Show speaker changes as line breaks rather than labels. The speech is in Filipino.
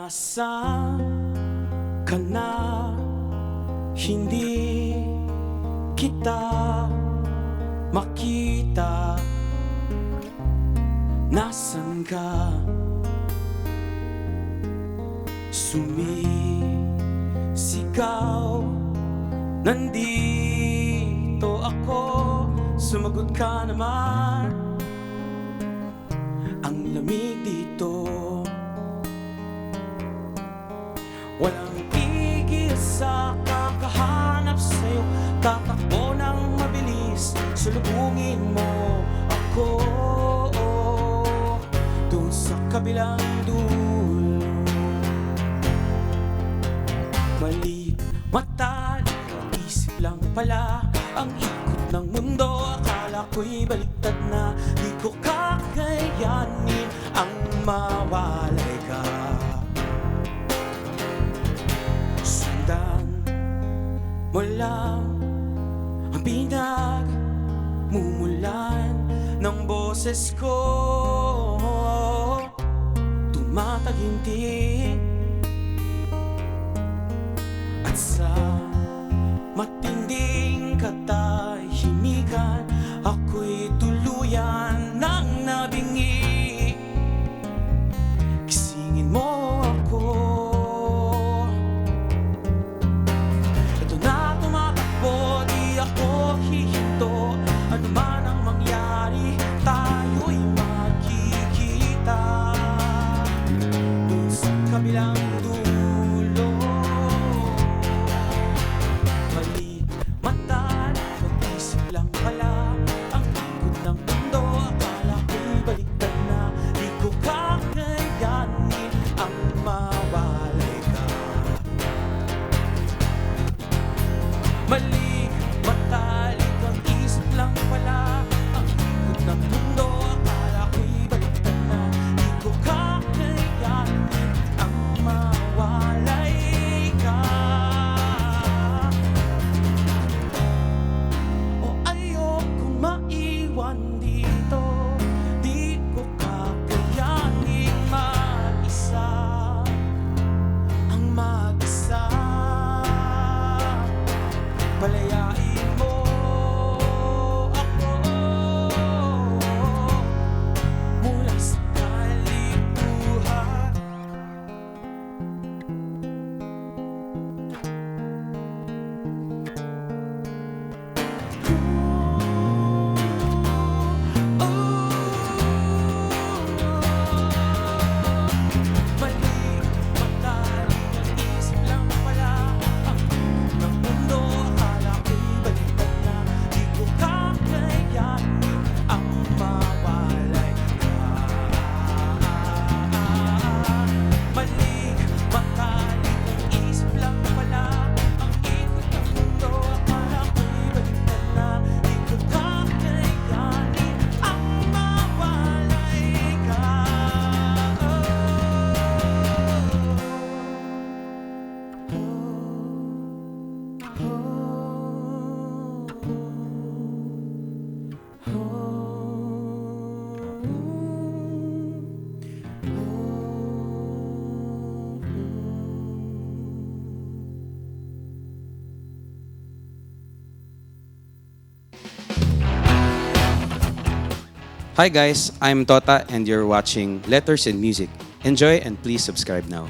Nasaan ka na? Hindi kita makita. Nasaan ka? Sumisigaw, nandito ako. Sumagot ka naman. Ang lamig dito, walang tigil sa kakahanap sa'yo. Tatakbo ng mabilis, sulubungin mo ako doon sa kabilang dulo. Mali, matalik ang isip lang pala. Ang ikot ng mundo, akala ko'y baliktad na. Di ko kakayanin ang mawalay ka. Sundan mo lang ang pinagmumulan ng boses ko. Tumataginting at sa matinding katahimikan, ako'y tuluyan ng nabingi. Gisingin mo ako. Ito na tumatakbo, di ako hihinto. Ano man ang mangyari, tayo'y magkikita dun sa kabilang dulo. Mali, matalik ang isip lang pala. Ang ikot ng mundo, akala ko'y baliktad na. Di ko kakayanin ang mawalay ka. O ayokong maiwan dito. Di ko kakayanin mag-isa. Ang mag-isa. Palayain mo ako mula sa kalikuhan. Mali, matalik ang isip lang pala. Ang ikot ng mundo,
Hi guys, I'm Tota and you're watching Letters and Music. Enjoy and please subscribe now.